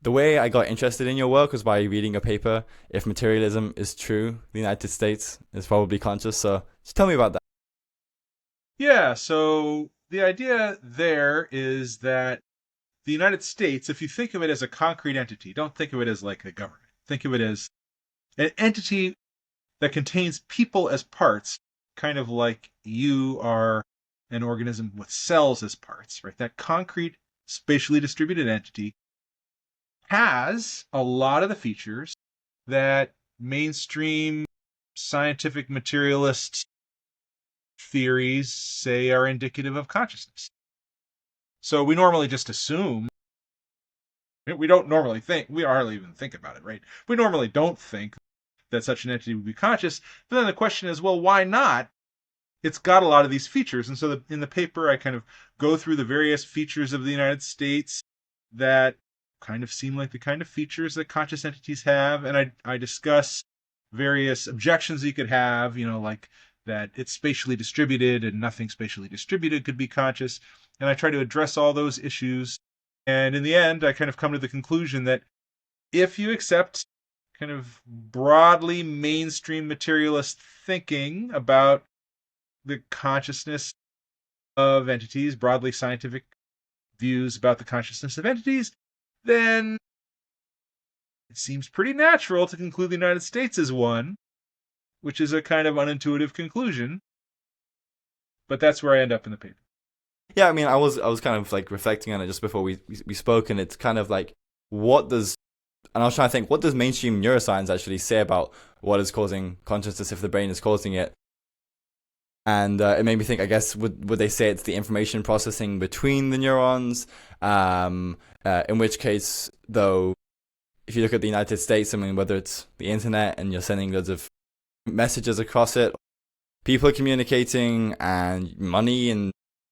the way I got interested in your work was by reading a paper. If materialism is true, the United States is probably conscious. So just tell me about that. Yeah, so the idea there is that the United States, if you think of it as a concrete entity, don't think of it as like a government. Think of it as an entity that contains people as parts, kind of like you are an organism with cells as parts, right? That concrete, spatially distributed entity has a lot of the features that mainstream scientific materialist theories say are indicative of consciousness. So we normally just assume, we don't normally think, we hardly even think about it, right? We normally don't think that such an entity would be conscious. But then the question is, well, why not? It's got a lot of these features. And so in the paper, I kind of go through the various features of the United States that kind of seem like the kind of features that conscious entities have. And I discuss various objections you could have, like that it's spatially distributed and nothing spatially distributed could be conscious. And I try to address all those issues. And in the end, I kind of come to the conclusion that if you accept kind of broadly mainstream materialist thinking about the consciousness of entities, broadly scientific views about the consciousness of entities, then it seems pretty natural to conclude the United States is one, which is a kind of unintuitive conclusion, but that's where I end up in the paper. Yeah, I mean, I was kind of like reflecting on it just before we spoke, and it's kind of like what does and I was trying to think what does mainstream neuroscience actually say about what is causing consciousness if the brain is causing it, and it made me think. I guess would they say it's the information processing between the neurons? In which case, though, if you look at the United States, I mean, whether it's the internet and you're sending loads of messages across it, people are communicating, and money and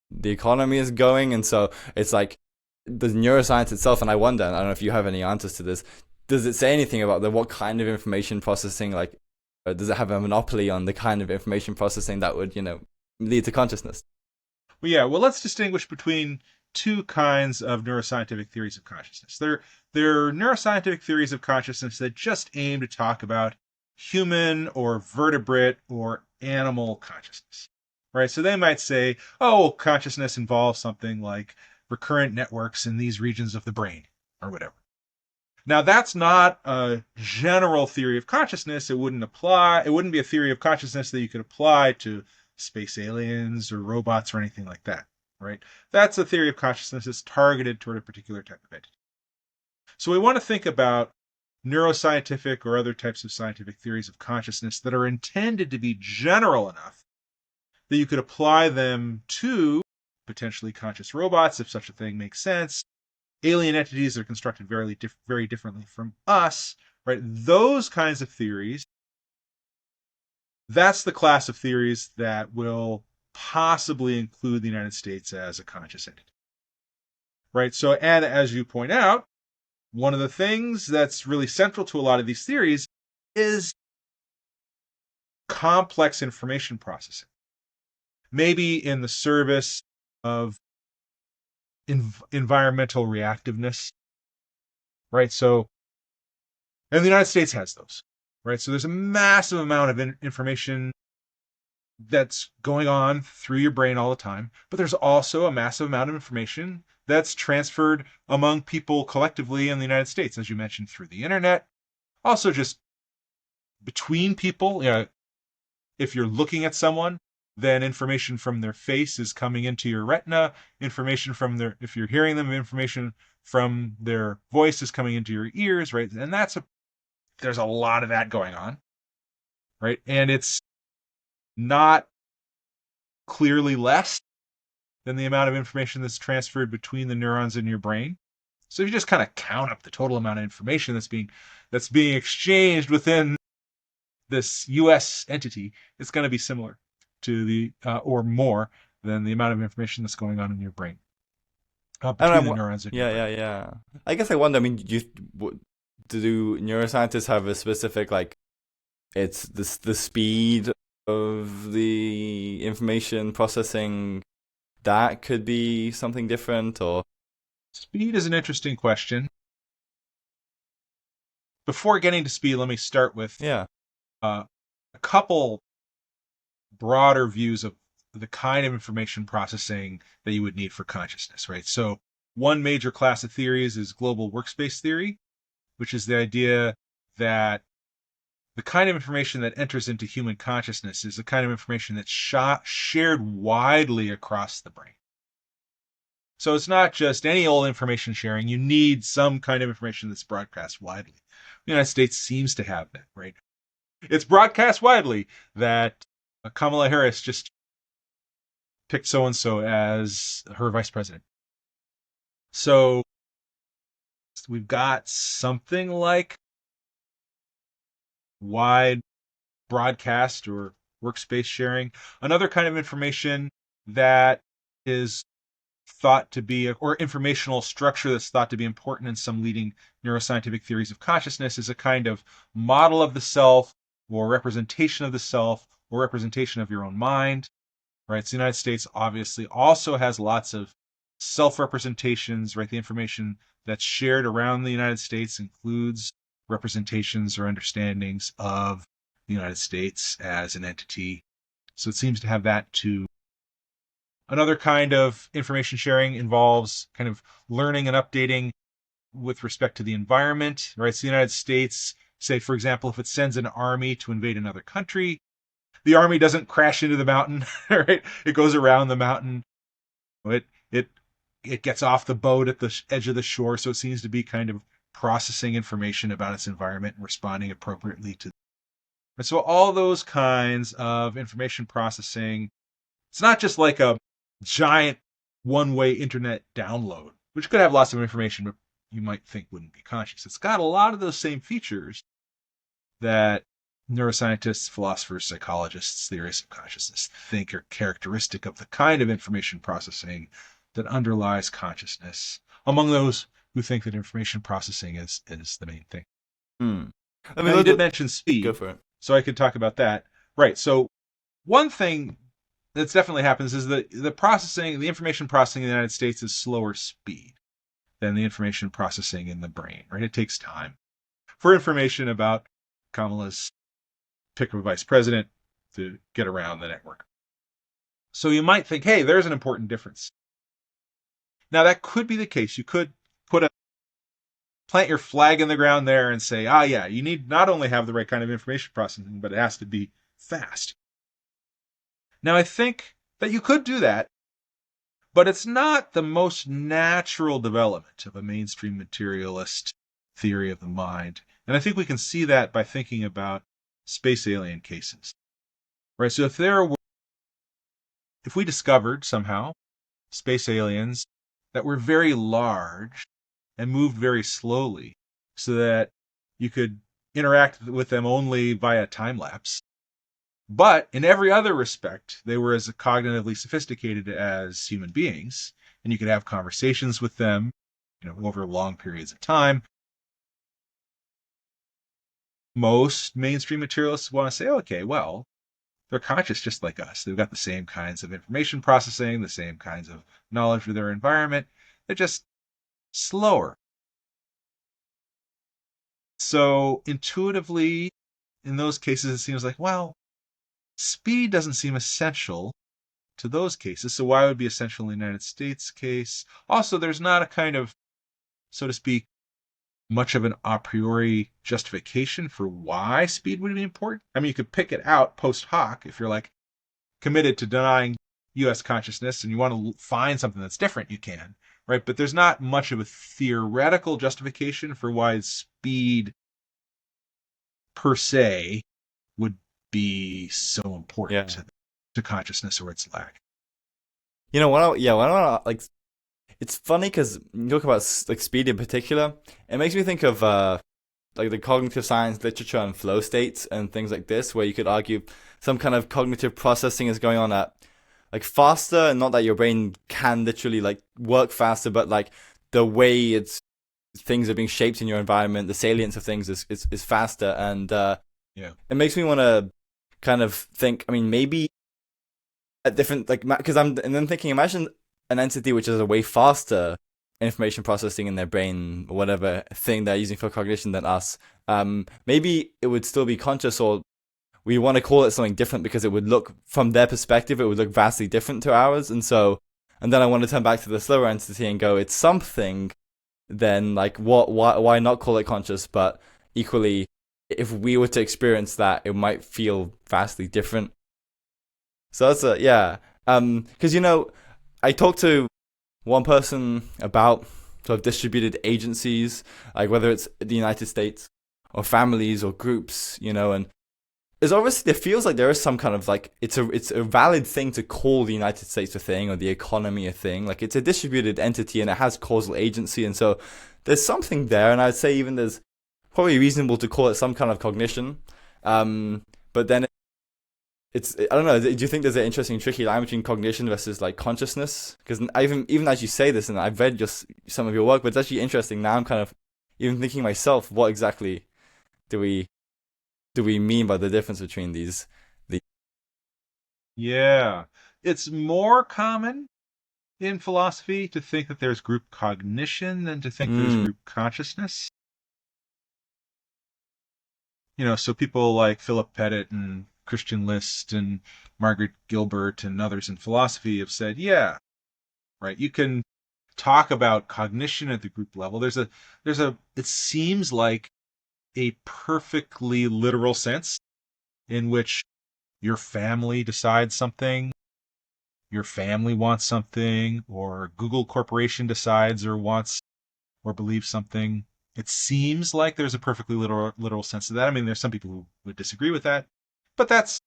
the economy is going, and so it's like the neuroscience itself. And I wonder, and I don't know if you have any answers to this, does it say anything about what kind of information processing, like, does it have a monopoly on the kind of information processing that would lead to consciousness? Well, yeah, well, let's distinguish between two kinds of neuroscientific theories of consciousness. There are neuroscientific theories of consciousness that just aim to talk about human or vertebrate or animal consciousness, right? So they might say, oh, consciousness involves something like recurrent networks in these regions of the brain or whatever. Now, that's not a general theory of consciousness. It wouldn't apply. It wouldn't be a theory of consciousness that you could apply to space aliens or robots or anything like that, right? That's a theory of consciousness that's targeted toward a particular type of entity. So we want to think about neuroscientific or other types of scientific theories of consciousness that are intended to be general enough that you could apply them to potentially conscious robots, if such a thing makes sense, alien entities that are constructed very differently from us, right? Those kinds of theories, that's the class of theories that will possibly include the United States as a conscious entity, right? So, and as you point out, one of the things that's really central to a lot of these theories is complex information processing, maybe in the service of environmental reactiveness, right? So, and the United States has those, right? So there's a massive amount of information that's going on through your brain all the time, but there's also a massive amount of information that's transferred among people collectively in the United States, as you mentioned, through the internet, also just between people. If you're looking at someone, then information from their face is coming into your retina. Information from if you're hearing them, information from their voice is coming into your ears, right? And there's a lot of that going on, right? And it's not clearly less than the amount of information that's transferred between the neurons in your brain. So if you just kind of count up the total amount of information that's being exchanged within this U.S. entity, it's going to be similar to the or more than the amount of information that's going on in your brain, I between don't the know. neurons in your Yeah, yeah, brain. yeah. I guess I wonder. I mean, do neuroscientists have a specific, like, it's the speed of the information processing that could be something different, or Speed is an interesting question. before getting to speed, let me start with Yeah. a couple broader views of the kind of information processing that you would need for consciousness, right? So one major class of theories is global workspace theory, which is the idea that the kind of information that enters into human consciousness is the kind of information that's shared widely across the brain. So it's not just any old information sharing. You need some kind of information that's broadcast widely. The United States seems to have that, right? It's broadcast widely that Kamala Harris just picked so-and-so as her vice president. So we've got something like wide broadcast or workspace sharing. Another kind of information that is thought to be, or informational structure that's thought to be important in some leading neuroscientific theories of consciousness, is a kind of model of the self, or representation of the self, or representation of your own mind. Right? So the United States obviously also has lots of self-representations, right? The information that's shared around the United States includes representations or understandings of the United States as an entity. So it seems to have that too. Another kind of information sharing involves kind of learning and updating with respect to the environment, right? So the United States, say, for example, if it sends an army to invade another country, the army doesn't crash into the mountain, right? It goes around the mountain. It it it gets off the boat at the edge of the shore, so it seems to be kind of processing information about its environment and responding appropriately to. So all those kinds of information processing, it's not just like a giant one-way internet download, which could have lots of information, but you might think wouldn't be conscious. It's got a lot of those same features that neuroscientists, philosophers, psychologists, theorists of consciousness think are characteristic of the kind of information processing that underlies consciousness, among those who think that information processing is the main thing. Hmm. I Now, mean, you did mention go speed, for it. so I could talk about that. Right, so one thing that's definitely happens is that the information processing in the United States is slower speed than the information processing in the brain, right? It takes time for information about Kamala's pick of a vice president to get around the network. So you might think, hey, there's an important difference. Now that could be the case. You could plant your flag in the ground there and say, yeah, you need not only have the right kind of information processing, but it has to be fast. Now I think that you could do that, but it's not the most natural development of a mainstream materialist theory of the mind. And I think we can see that by thinking about space alien cases. Right? So if we discovered somehow space aliens that were very large and moved very slowly so that you could interact with them only via time lapse, but in every other respect, they were as cognitively sophisticated as human beings, and you could have conversations with them, over long periods of time. Most mainstream materialists want to say, okay, well, they're conscious just like us. They've got the same kinds of information processing, the same kinds of knowledge of their environment. They're just slower. So intuitively, in those cases, it seems like, well, speed doesn't seem essential to those cases. So why would it be essential in the United States case? Also, there's not a kind of, so to speak, much of an a priori justification for why speed would be important. I mean, you could pick it out post hoc if you're like committed to denying U.S. consciousness and you want to find something that's different, you can, right? But there's not much of a theoretical justification for why speed per se would be so important to consciousness or its lack. Like, it's funny because you talk about like speed in particular. It makes me think of like the cognitive science literature on flow states and things like this, where you could argue some kind of cognitive processing is going on at like faster, and not that your brain can literally like work faster, but like the way things are being shaped in your environment, the salience of things is faster, and it makes me want to kind of think. I mean, maybe at different like because I'm and then thinking, imagine an entity which is a way faster information processing in their brain, whatever thing they're using for cognition than us. Maybe it would still be conscious, or we want to call it something different because it would look, from their perspective, it would look vastly different to ours. And then I want to turn back to the slower entity and go, it's something. Then like, why not call it conscious? But equally, if we were to experience that, it might feel vastly different. So that's yeah. Because I talked to one person about sort of distributed agencies, like whether it's the United States or families or groups, and there's obviously, there feels like there is some kind of like, it's a valid thing to call the United States a thing or the economy a thing. Like it's a distributed entity and it has causal agency, and so there's something there. And I'd say even there's probably reasonable to call it some kind of cognition. But then it's, I don't know. Do you think there's an interesting, tricky line between cognition versus like consciousness? Because even as you say this, and I've read just some of your work, but it's actually interesting. Now I'm kind of even thinking myself, what exactly do we mean by the difference between these? Yeah. It's more common in philosophy to think that there's group cognition than to think there's group consciousness. So people like Philip Pettit and Christian List and Margaret Gilbert and others in philosophy have said, yeah, right, you can talk about cognition at the group level. It seems like a perfectly literal sense in which your family decides something, your family wants something, or Google Corporation decides or wants or believes something. It seems like there's a perfectly literal sense of that. I mean, there's some people who would disagree with that, but that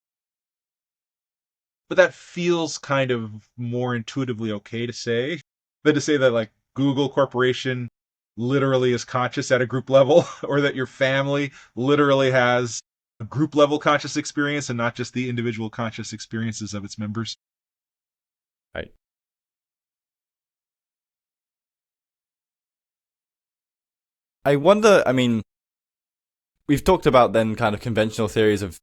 feels kind of more intuitively okay to say than to say that like Google Corporation literally is conscious at a group level, or that your family literally has a group level conscious experience and not just the individual conscious experiences of its members. Right. I wonder, I mean, we've talked about then kind of conventional theories of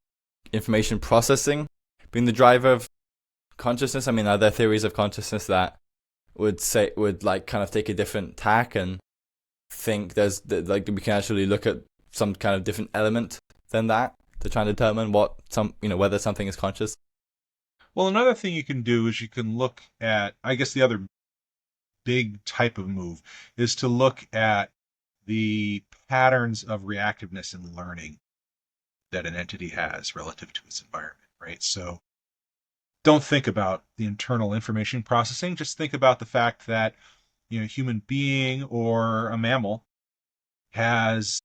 information processing being the driver of consciousness. I mean, are there theories of consciousness that would like kind of take a different tack and think like we can actually look at some kind of different element than that to try and determine whether something is conscious? Well, another thing you can do is you can look at, I guess the other big type of move is to look at the patterns of reactiveness and learning that an entity has relative to its environment, right? So don't think about the internal information processing. Just think about the fact that, a human being or a mammal has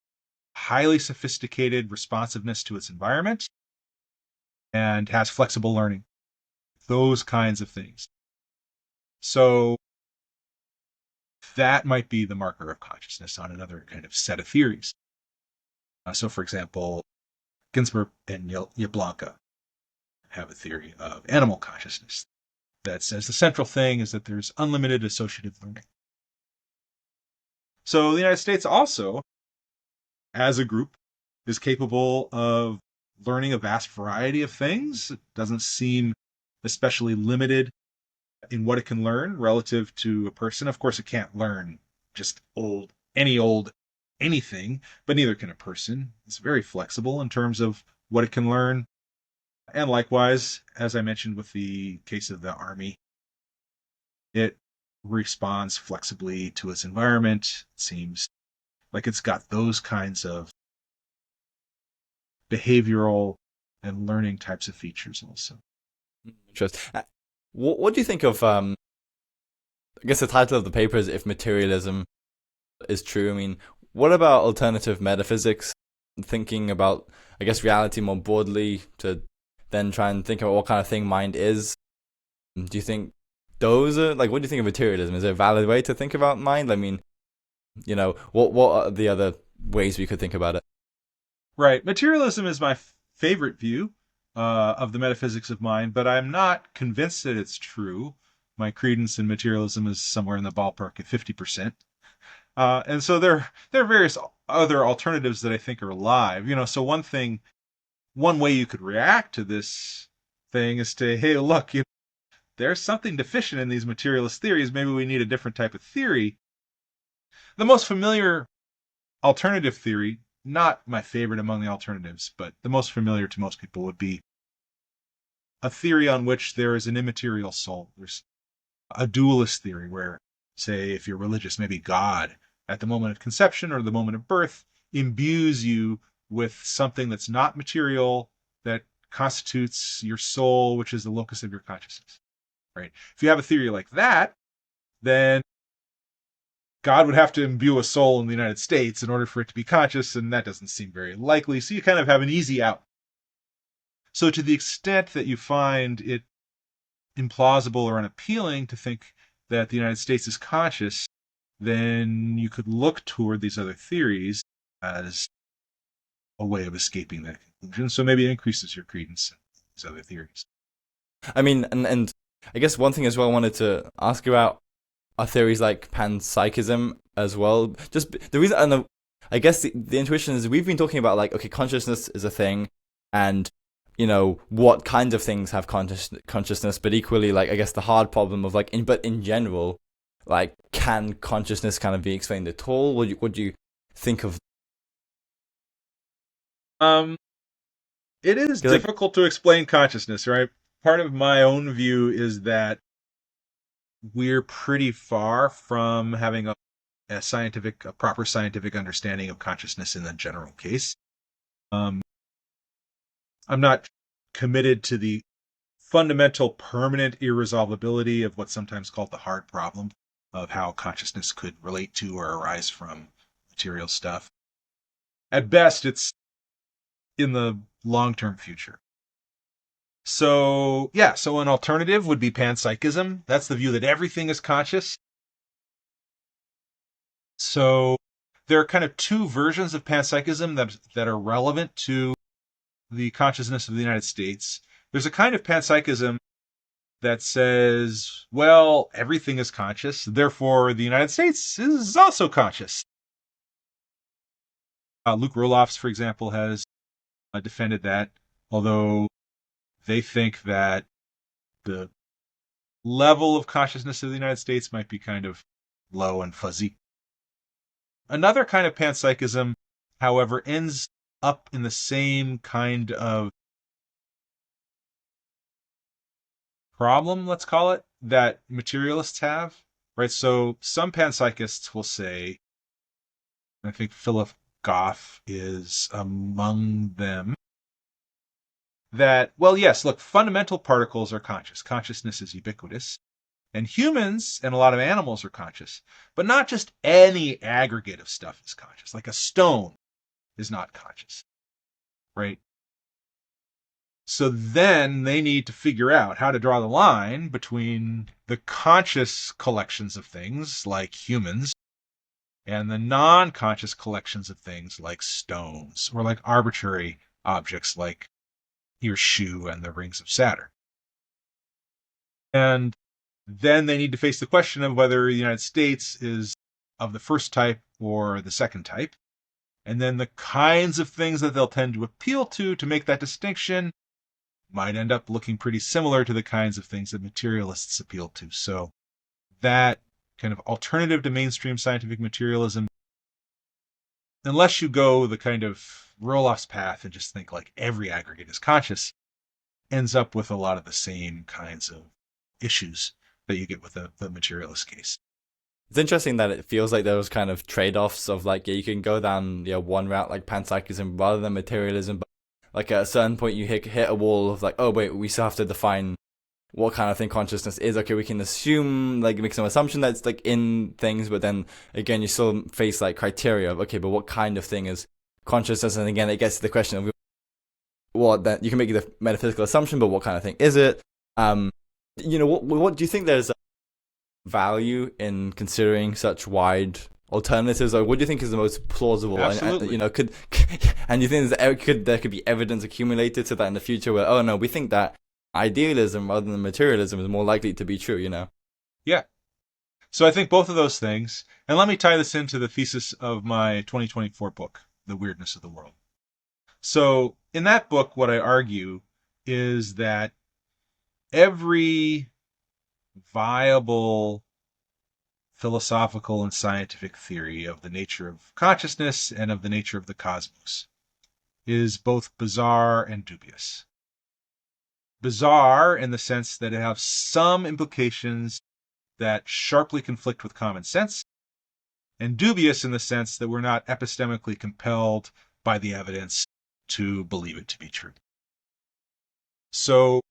highly sophisticated responsiveness to its environment and has flexible learning, those kinds of things. So that might be the marker of consciousness on another kind of set of theories. So, for example, Ginsburg and Jablonka have a theory of animal consciousness that says the central thing is that there's unlimited associative learning. So the United States also, as a group, is capable of learning a vast variety of things. It doesn't seem especially limited in what it can learn relative to a person. Of course, it can't learn just any old anything, but neither can a person. It's very flexible in terms of what it can learn. And likewise, as I mentioned with the case of the Army, it responds flexibly to its environment. It seems like it's got those kinds of behavioral and learning types of features also. Interesting. What do you think of I guess the title of the paper is "If Materialism is True"? I mean, what about alternative metaphysics? Thinking about, I guess, reality more broadly, to then try and think about what kind of thing mind is. Do you think those are like? What do you think of materialism? Is it a valid way to think about mind? I mean, what are the other ways we could think about it? Right. Materialism is my favorite view of the metaphysics of mind, but I'm not convinced that it's true. My credence in materialism is somewhere in the ballpark of 50%. And so there are various other alternatives that I think are alive. So one way you could react to this thing is to, hey, look, there's something deficient in these materialist theories. Maybe we need a different type of theory. The most familiar alternative theory, not my favorite among the alternatives, but the most familiar to most people, would be a theory on which there is an immaterial soul. There's a dualist theory where, say, if you're religious, maybe God, at the moment of conception or the moment of birth, imbues you with something that's not material, that constitutes your soul, which is the locus of your consciousness. Right? If you have a theory like that, then God would have to imbue a soul in the United States in order for it to be conscious, and that doesn't seem very likely. So you kind of have an easy out. So to the extent that you find it implausible or unappealing to think that the United States is conscious, then you could look toward these other theories as a way of escaping that conclusion. So maybe it increases your credence in these other theories. I mean, and I guess one thing as well I wanted to ask about are theories like panpsychism as well. Just the reason, and I guess the intuition is we've been talking about like, okay, consciousness is a thing, and what kinds of things have consciousness, but equally, like, I guess the hard problem of like, but in general, like, can consciousness kind of be explained at all? What do you think of? It is difficult to explain consciousness, right? Part of my own view is that we're pretty far from having a proper scientific understanding of consciousness in the general case. I'm not committed to the fundamental permanent irresolvability of what's sometimes called the hard problem of how consciousness could relate to or arise from material stuff. At best, it's in the long-term future. So an alternative would be panpsychism. That's the view that everything is conscious. So there are kind of two versions of panpsychism that are relevant to the consciousness of the United States. There's a kind of panpsychism that says, well, everything is conscious, therefore the United States is also conscious. Luke Roelofs, for example, has defended that, although they think that the level of consciousness of the United States might be kind of low and fuzzy. Another kind of panpsychism, however, ends up in the same kind of problem, let's call it, that materialists have, right? So some panpsychists will say, and I think Philip Goff is among them, that, well, yes, look, fundamental particles are conscious. Consciousness is ubiquitous. And humans and a lot of animals are conscious. But not just any aggregate of stuff is conscious. Like a stone is not conscious, right? So then they need to figure out how to draw the line between the conscious collections of things, like humans, and the non-conscious collections of things, like stones, or like arbitrary objects, like your shoe and the rings of Saturn. And then they need to face the question of whether the United States is of the first type or the second type. And then the kinds of things that they'll tend to appeal to make that distinction might end up looking pretty similar to the kinds of things that materialists appeal to. So that kind of alternative to mainstream scientific materialism, unless you go the kind of Roelofs path and just think like every aggregate is conscious, ends up with a lot of the same kinds of issues that you get with the materialist case. It's interesting that it feels like those kind of trade-offs of like, yeah, you can go down one route like panpsychism rather than materialism, but like at a certain point you hit a wall of like, oh wait, we still have to define what kind of thing consciousness is. Okay, we can assume, like, make some assumption that it's like in things, but then again you still face like criteria of, okay, but what kind of thing is consciousness? And again it gets to the question of what that you can make the metaphysical assumption, but what kind of thing is it? What do you think there's value in considering such wide alternatives, or what do you think is the most plausible? Absolutely. And you think there could be evidence accumulated to that in the future where, oh no, we think that idealism rather than materialism is more likely to be true, Yeah. So I think both of those things, and let me tie this into the thesis of my 2024 book, The Weirdness of the World. So in that book, what I argue is that every viable philosophical and scientific theory of the nature of consciousness and of the nature of the cosmos is both bizarre and dubious. Bizarre in the sense that it has some implications that sharply conflict with common sense, and dubious in the sense that we're not epistemically compelled by the evidence to believe it to be true. So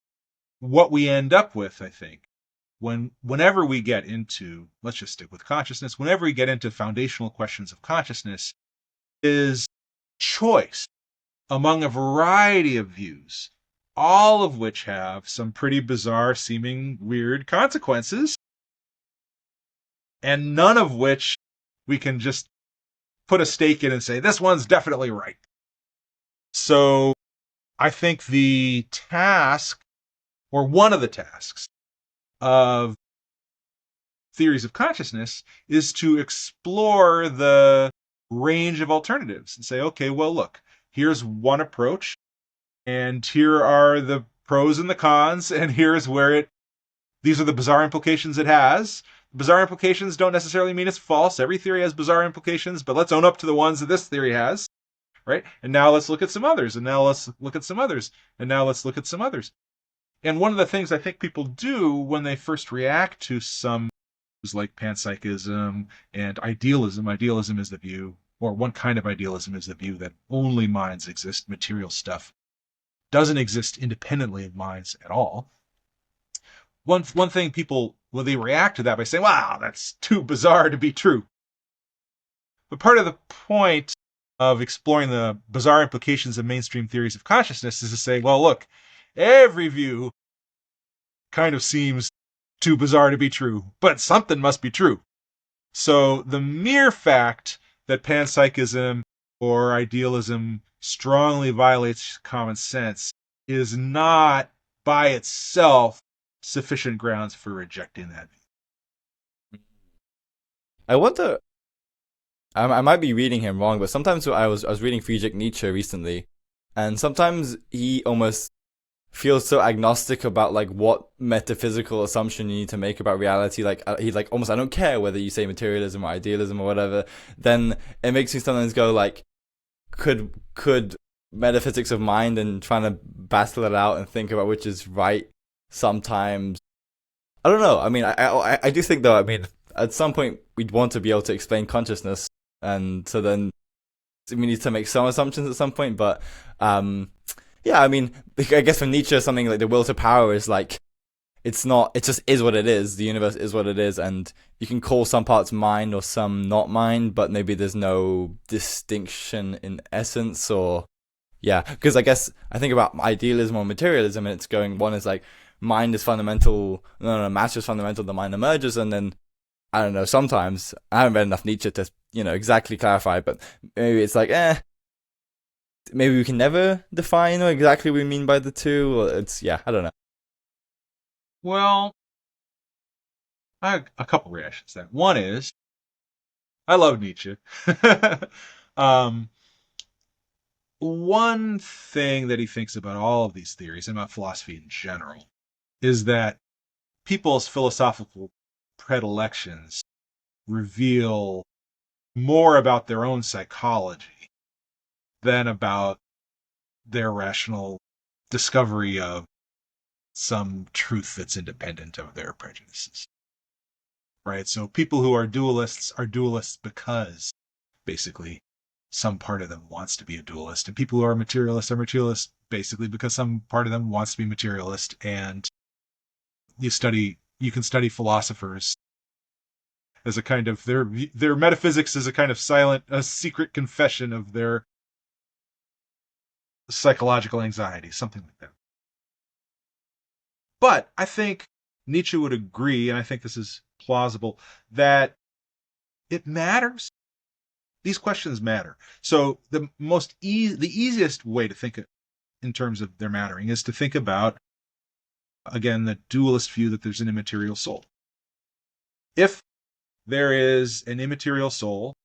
what we end up with, I think, whenever we get into, let's just stick with consciousness, whenever we get into foundational questions of consciousness, is choice among a variety of views, all of which have some pretty bizarre seeming weird consequences, and none of which we can just put a stake in and say, this one's definitely right. So I think the task, or one of the tasks, of theories of consciousness is to explore the range of alternatives and say, okay, well, look, here's one approach, and here are the pros and the cons, and here's where these are the bizarre implications it has. Bizarre implications don't necessarily mean it's false. Every theory has bizarre implications, but let's own up to the ones that this theory has, right? And now let's look at some others, and now let's look at some others, and now let's look at some others. And one of the things I think people do when they first react to some like panpsychism and idealism is the view, or one kind of idealism is the view that only minds exist, material stuff doesn't exist independently of minds at all. One thing people, well, they react to that by saying, wow, that's too bizarre to be true. But part of the point of exploring the bizarre implications of mainstream theories of consciousness is to say, well, look, every view kind of seems too bizarre to be true, but something must be true. So the mere fact that panpsychism or idealism strongly violates common sense is not by itself sufficient grounds for rejecting that. I wonder. I might be reading him wrong, but sometimes I was reading Friedrich Nietzsche recently, and sometimes he almost feels so agnostic about like what metaphysical assumption you need to make about reality. Like he's like almost, I don't care whether you say materialism or idealism or whatever. Then it makes me sometimes go like, could metaphysics of mind and trying to battle it out and think about which is right sometimes. I don't know. I mean, I do think though. I mean, at some point we'd want to be able to explain consciousness, and so then we need to make some assumptions at some point. But yeah, I mean, I guess for Nietzsche, something like the will to power is like, it's not, it just is what it is. The universe is what it is, and you can call some parts mind or some not mind, but maybe there's no distinction in essence, or yeah, because I guess I think about idealism or materialism, and it's going, one is like mind is fundamental, no, matter is fundamental, the mind emerges, and then I don't know, sometimes I haven't read enough Nietzsche to exactly clarify, but maybe it's like maybe we can never define exactly what we mean by the two, or it's I don't know. Well, I have a couple reactions to that. One is, I love Nietzsche. One thing that he thinks about all of these theories and about philosophy in general is that people's philosophical predilections reveal more about their own psychology than about their rational discovery of some truth that's independent of their prejudices. Right? So people who are dualists because basically some part of them wants to be a dualist, and people who are materialists basically because some part of them wants to be materialist. And you can study philosophers as a kind of their metaphysics is a kind of secret confession of their psychological anxiety, something like that. But I think Nietzsche would agree, and I think this is plausible, that it matters. These questions matter. So the easiest way to think in terms of their mattering is to think about, again, the dualist view that there's an immaterial soul. If there is an immaterial soul,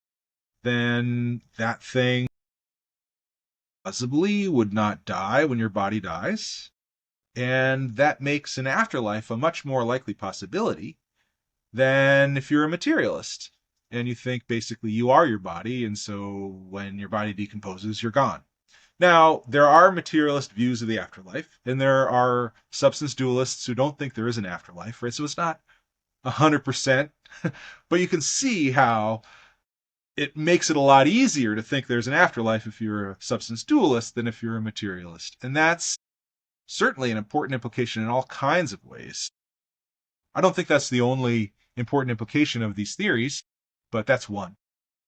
then that thing possibly would not die when your body dies. And that makes an afterlife a much more likely possibility than if you're a materialist and you think basically you are your body, and so when your body decomposes, you're gone. Now, there are materialist views of the afterlife, and there are substance dualists who don't think there is an afterlife, right? So it's not 100%, but you can see how it makes it a lot easier to think there's an afterlife if you're a substance dualist than if you're a materialist. And that's certainly an important implication in all kinds of ways. I don't think that's the only important implication of these theories, but that's one.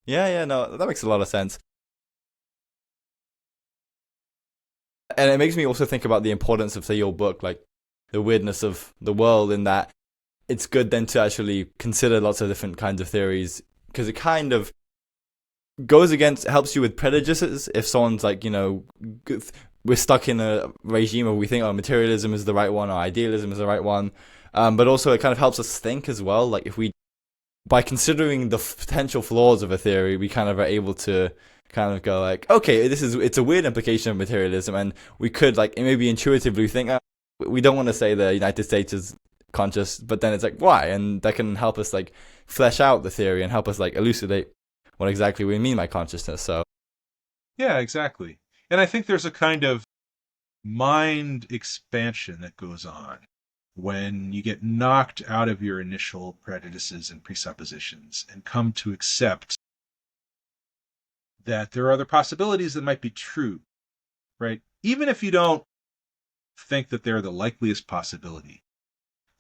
Yeah, no, that makes a lot of sense. And it makes me also think about the importance of, say, your book, like the weirdness of the world, in that it's good then to actually consider lots of different kinds of theories, because it kind of helps you with prejudices. If someone's like, we're stuck in a regime where we think, oh, materialism is the right one or idealism is the right one. But also it kind of helps us think as well. Like by considering the potential flaws of a theory, we kind of are able to kind of go like, okay, it's a weird implication of materialism, and we could like maybe intuitively think, we don't want to say the United States is conscious, but then it's like, why? And that can help us like flesh out the theory and help us like elucidate what exactly we mean by consciousness. So yeah, exactly. And I think there's a kind of mind expansion that goes on when you get knocked out of your initial prejudices and presuppositions and come to accept that there are other possibilities that might be true, right? Even if you don't think that they're the likeliest possibility,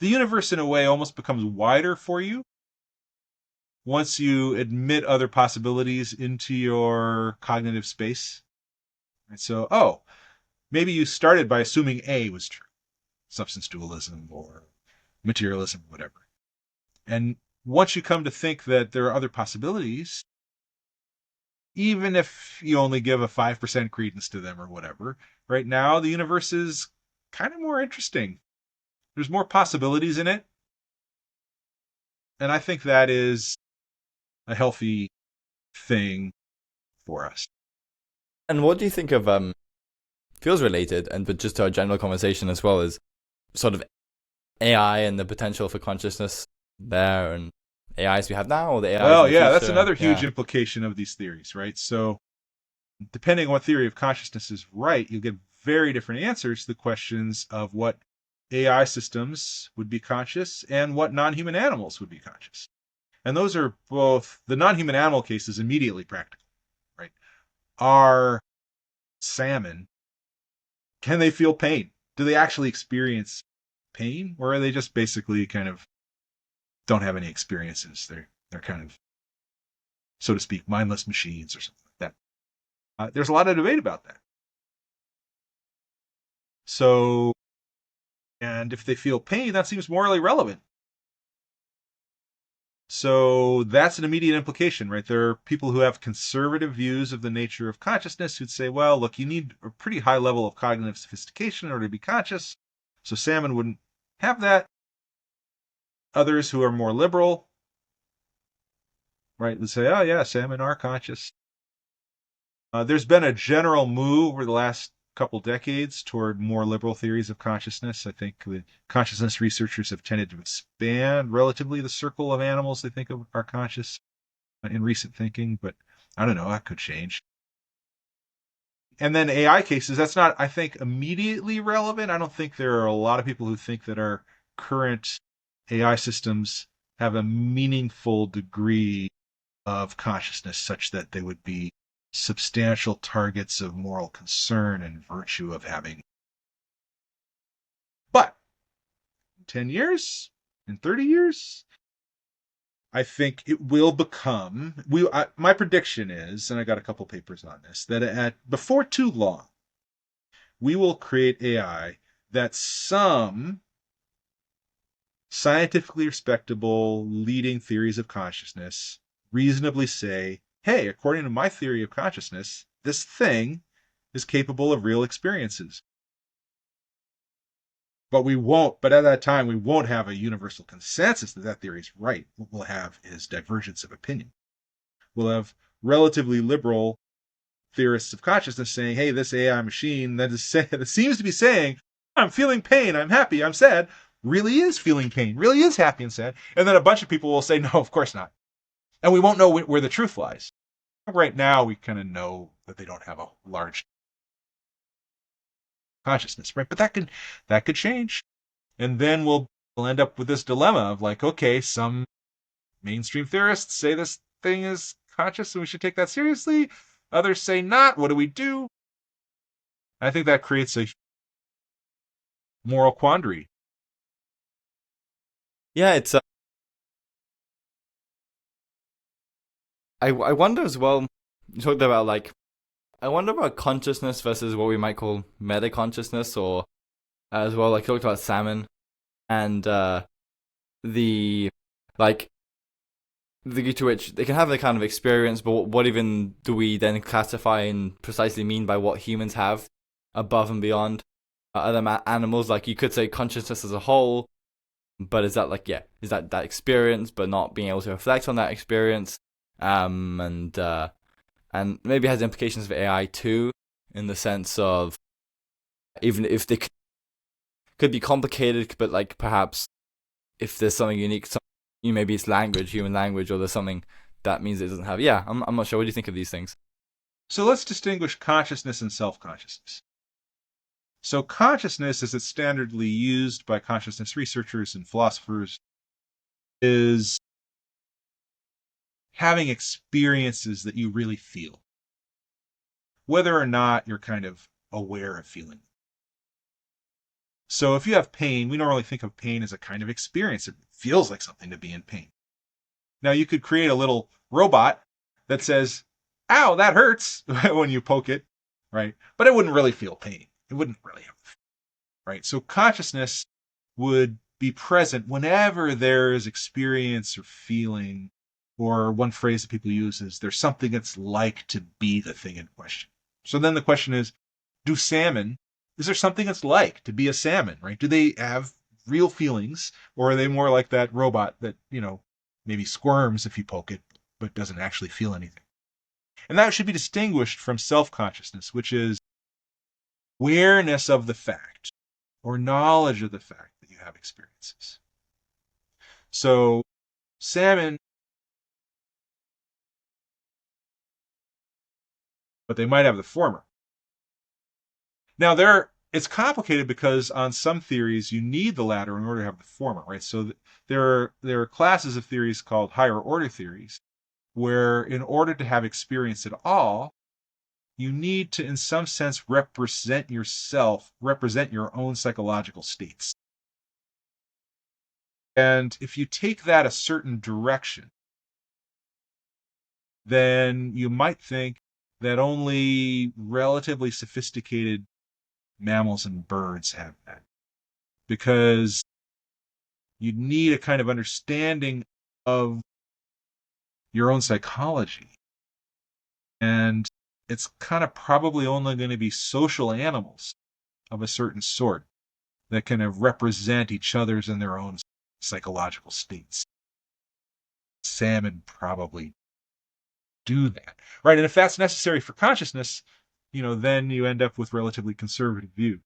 the universe in a way almost becomes wider for you once you admit other possibilities into your cognitive space. And so, maybe you started by assuming A was true, substance dualism or materialism, whatever. And once you come to think that there are other possibilities, even if you only give a 5% credence to them or whatever, right now the universe is kind of more interesting. There's more possibilities in it. And I think that is a healthy thing for us. and what do you think of feels related, and but just to our general conversation as well, as sort of AI and the potential for consciousness there, and AIs we have now, or the AIs Well, in the yeah, future? that's another huge implication of these theories, right? So depending on what theory of consciousness is right, you'll get very different answers to the questions of what AI systems would be conscious and what non-human animals would be conscious. And those are both, the non-human animal case is immediately practical, right? Are salmon, can they feel pain? Do they actually experience pain? Or are they just basically kind of don't have any experiences? They're kind of, so to speak, mindless machines or something like that. There's a lot of debate about that. So, and if they feel pain, that seems morally relevant. So that's an immediate implication, right? There are people who have conservative views of the nature of consciousness who'd say, well, look, you need a pretty high level of cognitive sophistication in order to be conscious. So salmon wouldn't have that. Others who are more liberal, right, would say, oh yeah, salmon are conscious. There's been a general move over the last couple decades toward more liberal theories of consciousness. I think the consciousness researchers have tended to expand relatively the circle of animals they think of are conscious in recent thinking, but I don't know, that could change. And then AI cases, that's not, I think, immediately relevant. I don't think there are a lot of people who think that our current AI systems have a meaningful degree of consciousness such that they would be substantial targets of moral concern and virtue of having. But in 10 years, in 30 years, I think it will become, my prediction is, and I got a couple papers on this, that before too long, we will create AI that some scientifically respectable leading theories of consciousness reasonably say, hey, according to my theory of consciousness, this thing is capable of real experiences. But at that time, we won't have a universal consensus that that theory is right. What we'll have is divergence of opinion. We'll have relatively liberal theorists of consciousness saying, hey, this AI machine that seems to be saying, I'm feeling pain, I'm happy, I'm sad, really is feeling pain, really is happy and sad. And then a bunch of people will say, no, of course not. And we won't know where the truth lies. Right now, we kind of know that they don't have a large consciousness, right? But that could change. And then we'll end up with this dilemma of like, okay, some mainstream theorists say this thing is conscious and we should take that seriously. Others say not. What do we do? I think that creates a moral quandary. Yeah, it's. I wonder as well. You talked about like, I wonder about consciousness versus what we might call meta-consciousness, or as well, like you talked about salmon and the like the degree to which they can have a kind of experience, but what even do we then classify and precisely mean by what humans have above and beyond other animals? Like you could say consciousness as a whole, but is that like is that experience, but not being able to reflect on that experience, and maybe it has implications for AI too, in the sense of even if they could be complicated, but like perhaps if there's something unique, maybe it's language, human language, or there's something that means it doesn't have. Yeah, I'm not sure. What do you think of these things? So let's distinguish consciousness and self-consciousness. So consciousness, as it's standardly used by consciousness researchers and philosophers, is having experiences that you really feel, whether or not you're kind of aware of feeling. So if you have pain, we normally think of pain as a kind of experience. It feels like something to be in pain. Now you could create a little robot that says, ow, that hurts when you poke it, right? But it wouldn't really feel pain. It wouldn't really have, right? So consciousness would be present whenever there is experience or feeling, or one phrase that people use is there's something that's like to be the thing in question. So then the question is there something that's like to be a salmon, right? Do they have real feelings, or are they more like that robot that, maybe squirms if you poke it, but doesn't actually feel anything? And that should be distinguished from self-consciousness, which is awareness of the fact, or knowledge of the fact that you have experiences. So salmon, but they might have the former. Now it's complicated because on some theories you need the latter in order to have the former, right? So there are classes of theories called higher order theories, where in order to have experience at all, you need to, in some sense, represent your own psychological states. And if you take that a certain direction, then you might think that only relatively sophisticated mammals and birds have that, because you need a kind of understanding of your own psychology. And it's kind of probably only going to be social animals of a certain sort that kind of represent each other's and their own psychological states. Salmon probably do that, right? And if that's necessary for consciousness, then you end up with relatively conservative view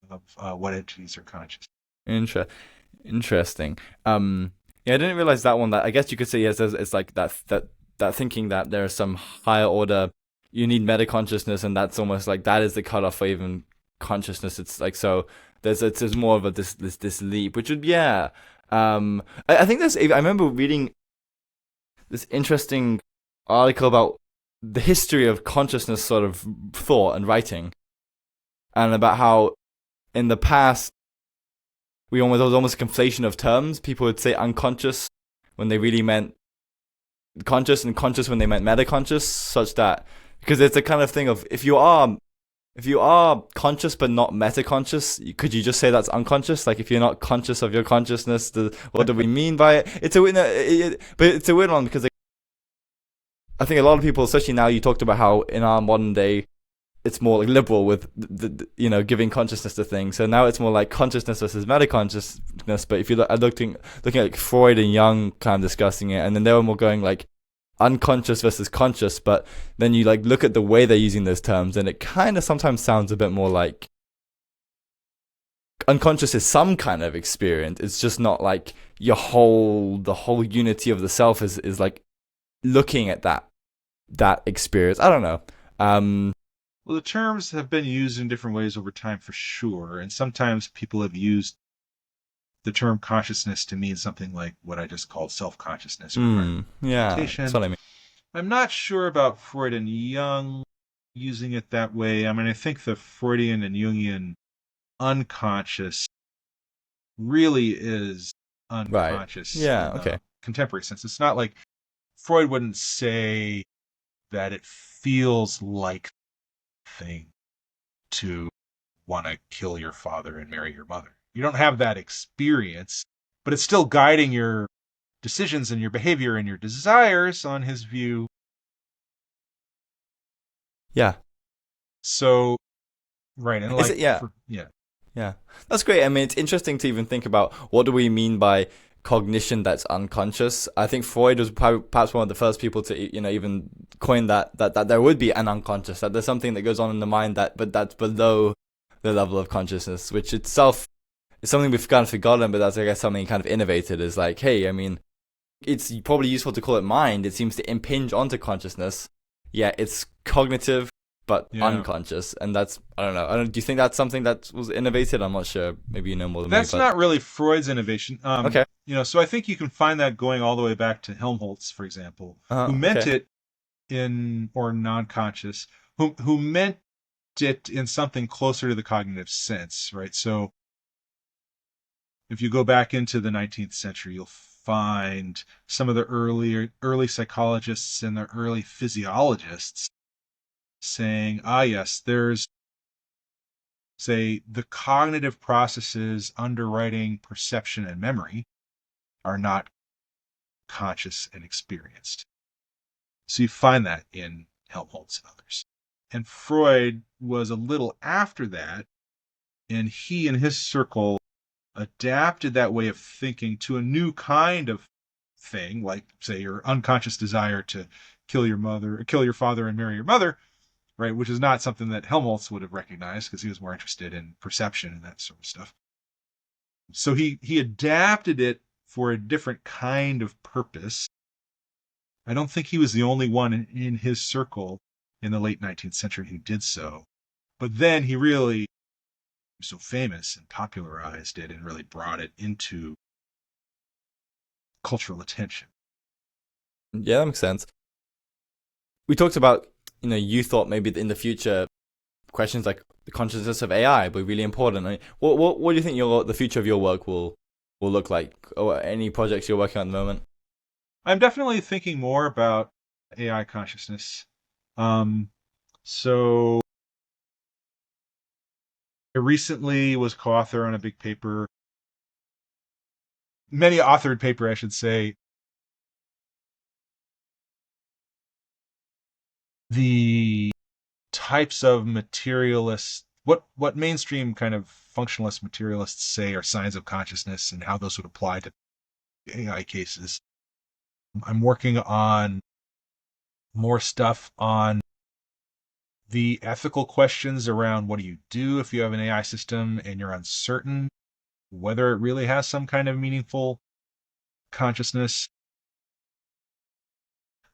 of what entities are conscious. Interesting. Yeah, I didn't realize that one. That I guess you could say it's like that thinking that there is some higher order. You need meta consciousness, and that's almost like that is the cutoff for even consciousness. It's like so. There's more of a this leap, which would I think I remember reading this interesting article about the history of consciousness, sort of thought and writing, and about how in the past there was almost a conflation of terms. People would say unconscious when they really meant conscious, and conscious when they meant meta-conscious, such that because it's a kind of thing of if you are conscious but not meta-conscious, could you just say that's unconscious? Like if you're not conscious of your consciousness, what do we mean by it? It's a weird one because I think a lot of people, especially now, you talked about how in our modern day it's more like liberal with the giving consciousness to things. So now it's more like consciousness versus meta-consciousness. But if you look looking at like Freud and Jung kind of discussing it, and then they were more going like unconscious versus conscious. But then you like look at the way they're using those terms, and it kind of sometimes sounds a bit more like unconscious is some kind of experience. It's just not like the whole unity of the self is like looking at that experience. I don't know. Well, the terms have been used in different ways over time for sure, and sometimes people have used the term consciousness to mean something like what I just called self-consciousness or Yeah, that's meditation. what I mean. I'm not sure about Freud and Jung using it that way. I mean, I think the Freudian and Jungian unconscious really is Right. unconscious Yeah. in the Okay. contemporary sense. It's not like Freud wouldn't say that it feels like a thing to want to kill your father and marry your mother. You don't have that experience, but it's still guiding your decisions and your behavior and your desires on his view. Yeah. So, right, and Is it? like, Yeah. yeah. Yeah, that's great. I mean, it's interesting to even think about what do we mean by cognition that's unconscious. I think Freud was perhaps one of the first people to, even coin that there would be an unconscious, that there's something that goes on in the mind but that's below the level of consciousness, which itself is something we've kind of forgotten, but that's, I guess, something kind of innovated. Is like, hey, I mean, it's probably useful to call it mind. It seems to impinge onto consciousness. Yeah, it's cognitive but Yeah. unconscious, and that's, I don't know. Do you think that's something that was innovated? I'm not sure. Maybe you know more than me, That's but not really Freud's innovation. okay. So I think you can find that going all the way back to Helmholtz, for example, who meant Okay. it or non-conscious, who meant it in something closer to the cognitive sense, right? So if you go back into the 19th century, you'll find some of the early psychologists and the early physiologists saying, yes, there's, say, the cognitive processes underwriting perception and memory are not conscious and experienced. So you find that in Helmholtz and others. And Freud was a little after that, and he and his circle adapted that way of thinking to a new kind of thing, like, say, your unconscious desire to kill your father and marry your mother, right? Which is not something that Helmholtz would have recognized because he was more interested in perception and that sort of stuff. So he adapted it for a different kind of purpose. I don't think he was the only one in his circle in the late 19th century who did so. But then he really was so famous and popularized it and really brought it into cultural attention. Yeah, that makes sense. We talked about, you thought maybe in the future questions like the consciousness of AI will be really important. I mean, what do you think the future of your work will look like? Or any projects you're working on at the moment? I'm definitely thinking more about AI consciousness. So I recently was co-author on a big paper, many authored paper, I should say. The types of materialists, what mainstream kind of functionalist materialists say are signs of consciousness and how those would apply to AI cases. I'm working on more stuff on the ethical questions around what do you do if you have an AI system and you're uncertain whether it really has some kind of meaningful consciousness.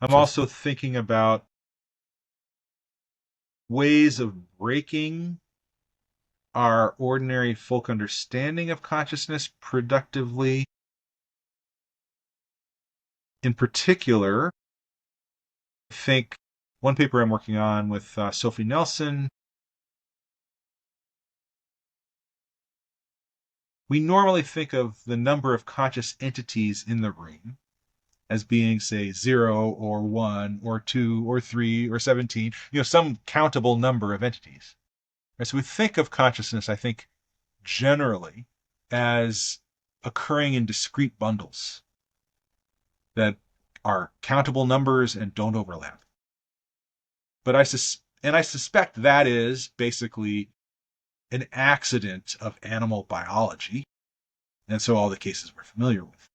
I'm also Interesting. thinking about ways of breaking our ordinary folk understanding of consciousness productively. In particular, I think one paper I'm working on with Sophie Nelson, we normally think of the number of conscious entities in the room as being, say, 0 or 1 or 2 or 3 or 17, some countable number of entities. Right? So we think of consciousness, I think, generally as occurring in discrete bundles that are countable numbers and don't overlap. But I suspect that is basically an accident of animal biology, and so all the cases we're familiar with.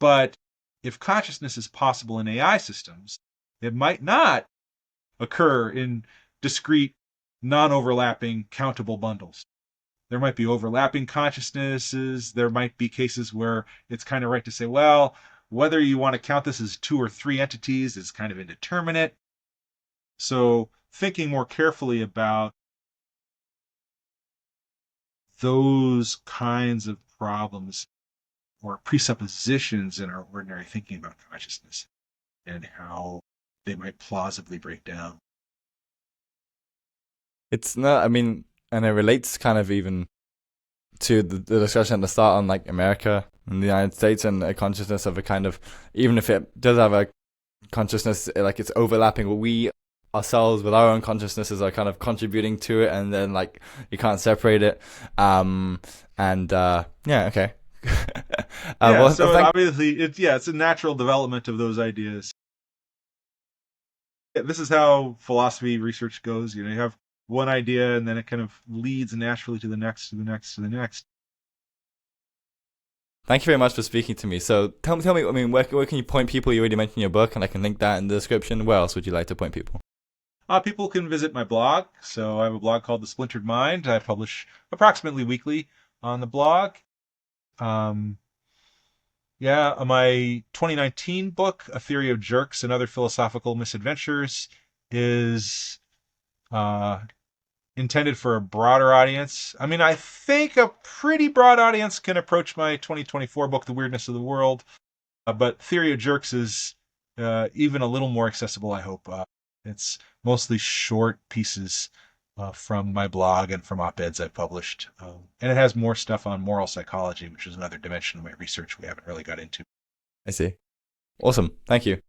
But if consciousness is possible in AI systems, it might not occur in discrete, non-overlapping, countable bundles. There might be overlapping consciousnesses. There might be cases where it's kind of right to say, well, whether you want to count this as two or three entities is kind of indeterminate. So thinking more carefully about those kinds of problems or presuppositions in our ordinary thinking about consciousness and how they might plausibly break down. It's not, I mean, and it relates kind of even to the discussion at the start on like America and the United States and a consciousness of a kind of, even if it does have a consciousness, like it's overlapping, but we ourselves with our own consciousnesses are kind of contributing to it, and then like you can't separate it. Yeah, okay. Yeah, so obviously it's a natural development of those ideas. This is how philosophy research goes. You have one idea and then it kind of leads naturally to the next, to the next, to the next. Thank you very much for speaking to me. So tell me, I mean, where can you point people? You already mentioned your book, and I can link that in the description. Where else would you like to point people? People can visit my blog. So I have a blog called The Splintered Mind. I publish approximately weekly on the blog. My 2019 book, A Theory of Jerks and Other Philosophical Misadventures, is intended for a broader audience. I mean, I think a pretty broad audience can approach my 2024 book, The Weirdness of the World. But Theory of Jerks is even a little more accessible, I hope. It's mostly short pieces from my blog and from op-eds I've published. And it has more stuff on moral psychology, which is another dimension of my research we haven't really got into. I see. Awesome. Thank you.